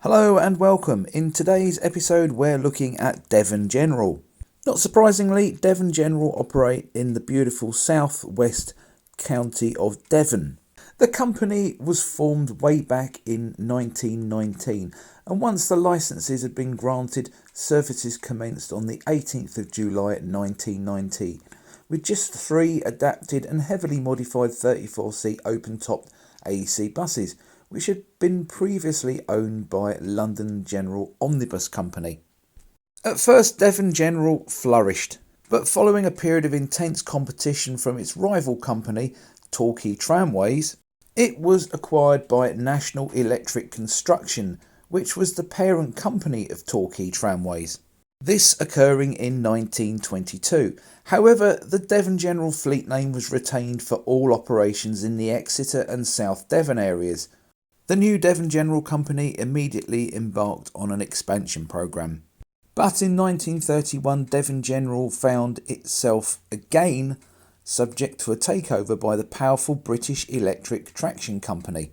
Hello and welcome. In today's episode we're looking at Devon General. Not surprisingly, Devon General operate in the beautiful southwest county of Devon. The company was formed way back in 1919, and once the licences had been granted, services commenced on the 18th of July 1990 with just 3 adapted and heavily modified 34-seat open-topped AEC buses, which had been previously owned by Leyland General Omnibus Company. At first, Devon General flourished, but following a period of intense competition from its rival company, Torquay Tramways, it was acquired by National Electric Construction, which was the parent company of Torquay Tramways. This occurring in 1922. However, the Devon General fleet name was retained for all operations in the Exeter and South Devon areas. The new Devon General Company immediately embarked on an expansion programme. But in 1931, Devon General found itself again subject to a takeover by the powerful British Electric Traction Company.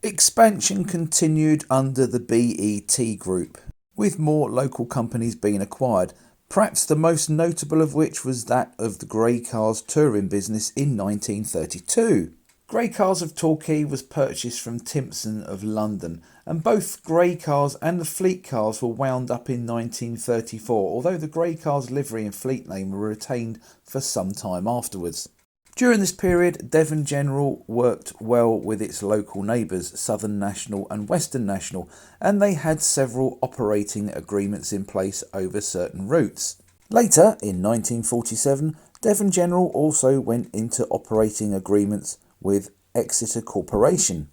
Expansion continued under the BET Group, with more local companies being acquired, perhaps the most notable of which was that of the Grey Cars touring business in 1932. Grey Cars of Torquay was purchased from Timpson of London, and both Grey Cars and the Fleet Cars were wound up in 1934, although the Grey Cars livery and fleet name were retained for some time afterwards. During this period, Devon General worked well with its local neighbours, Southern National and Western National, and they had several operating agreements in place over certain routes. Later, in 1947, Devon General also went into operating agreements with Exeter Corporation.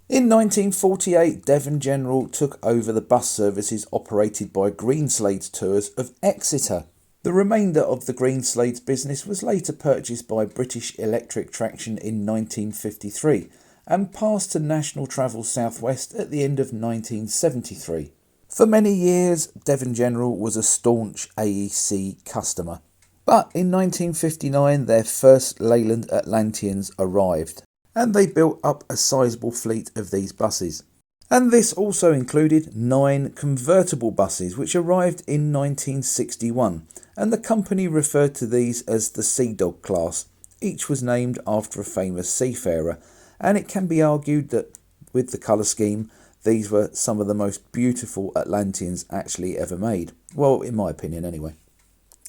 In 1948, Devon General took over the bus services operated by Greenslades Tours of Exeter. The remainder of the Greenslades business was later purchased by British Electric Traction in 1953 and passed to National Travel Southwest at the end of 1973. For many years, Devon General was a staunch AEC customer. But in 1959 their first Leyland Atlanteans arrived, and they built up a sizable fleet of these buses. And this also included 9 convertible buses which arrived in 1961, and the company referred to these as the Sea Dog class. Each was named after a famous seafarer, and it can be argued that with the colour scheme these were some of the most beautiful Atlanteans actually ever made. Well, in my opinion anyway.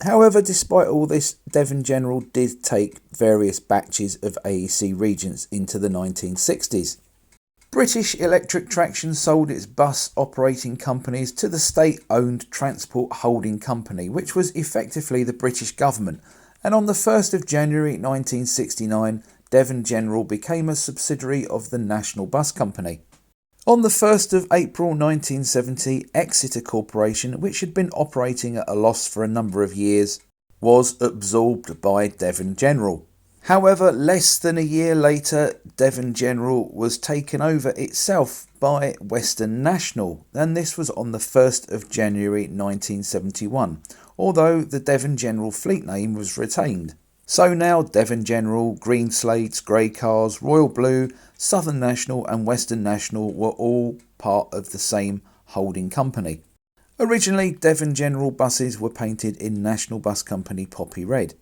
However, despite all this, Devon General did take various batches of AEC Regents into the 1960s. British Electric Traction sold its bus operating companies to the state-owned Transport Holding Company, which was effectively the British government, and on the 1st of January 1969, Devon General became a subsidiary of the National Bus Company. On the 1st of April 1970, Exeter Corporation, which had been operating at a loss for a number of years, was absorbed by Devon General. However, less than a year later, Devon General was taken over itself by Western National, and this was on the 1st of January 1971, although the Devon General fleet name was retained. So now Devon General, Greenslades, Grey Cars, Royal Blue, Southern National and Western National were all part of the same holding company. Originally, Devon General buses were painted in National Bus Company poppy red,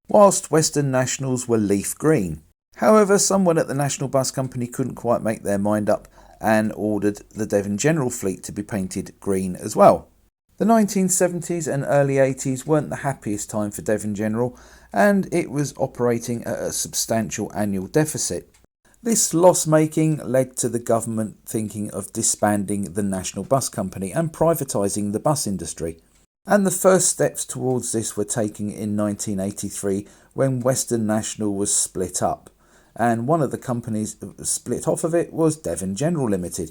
whilst Western Nationals were leaf green. However, someone at the National Bus Company couldn't quite make their mind up and ordered the Devon General fleet to be painted green as well. The 1970s and early 80s weren't the happiest time for Devon General, and it was operating at a substantial annual deficit. This loss-making led to the government thinking of disbanding the National Bus Company and privatising the bus industry. And the first steps towards this were taken in 1983 when Western National was split up, and one of the companies that was split off of it was Devon General Limited.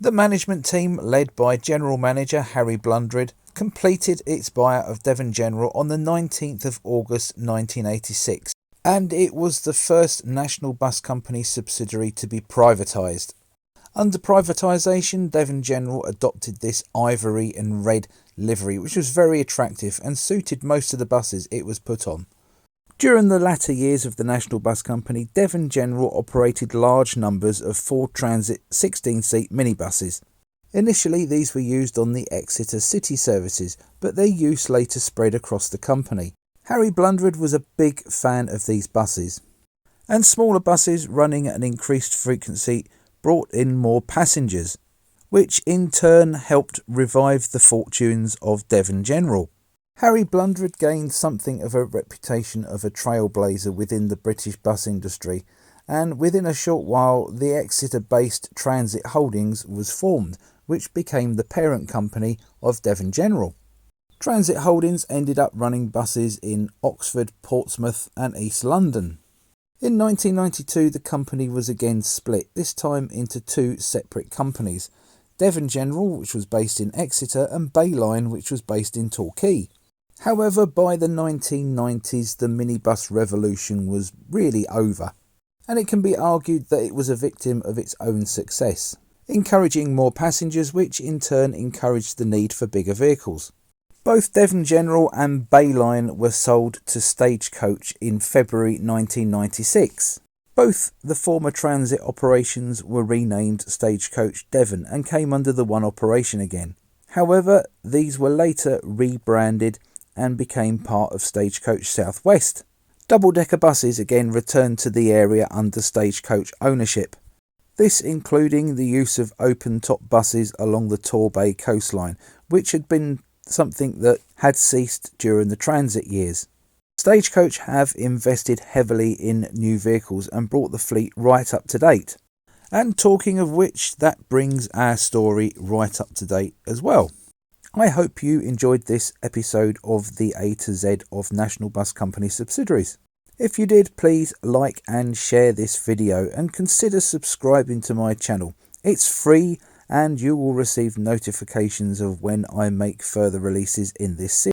The management team, led by General Manager Harry Blundred, completed its buyout of Devon General on the 19th of August 1986, and it was the first National Bus Company subsidiary to be privatised. Under privatisation, Devon General adopted this ivory and red livery, which was very attractive and suited most of the buses it was put on. During the latter years of the National Bus Company, Devon General operated large numbers of Ford Transit 16-seat minibuses, Initially these were used on the Exeter city services, but their use later spread across the company. Harry Blundred was a big fan of these buses, and smaller buses running at an increased frequency brought in more passengers, which in turn helped revive the fortunes of Devon General. Harry Blundred gained something of a reputation of a trailblazer within the British bus industry, and within a short while the Exeter-based Transit Holdings was formed, which became the parent company of Devon General. Transit Holdings ended up running buses in Oxford, Portsmouth and East London. In 1992 the company was again split, this time into two separate companies, Devon General, which was based in Exeter, and Bayline, which was based in Torquay. However, by the 1990s the minibus revolution was really over, and it can be argued that it was a victim of its own success, encouraging more passengers, which in turn encouraged the need for bigger vehicles. Both Devon General and Bayline were sold to Stagecoach in February 1996. Both the former transit operations were renamed Stagecoach Devon and came under the one operation again. However, these were later rebranded and became part of Stagecoach South West. Double-decker buses again returned to the area under Stagecoach ownership. This including the use of open-top buses along the Torbay coastline, which had been something that had ceased during the transit years. Stagecoach have invested heavily in new vehicles and brought the fleet right up to date. And talking of which, that brings our story right up to date as well. I hope you enjoyed this episode of the A to Z of National Bus Company Subsidiaries. If you did, please like and share this video and consider subscribing to my channel. It's free and you will receive notifications of when I make further releases in this series.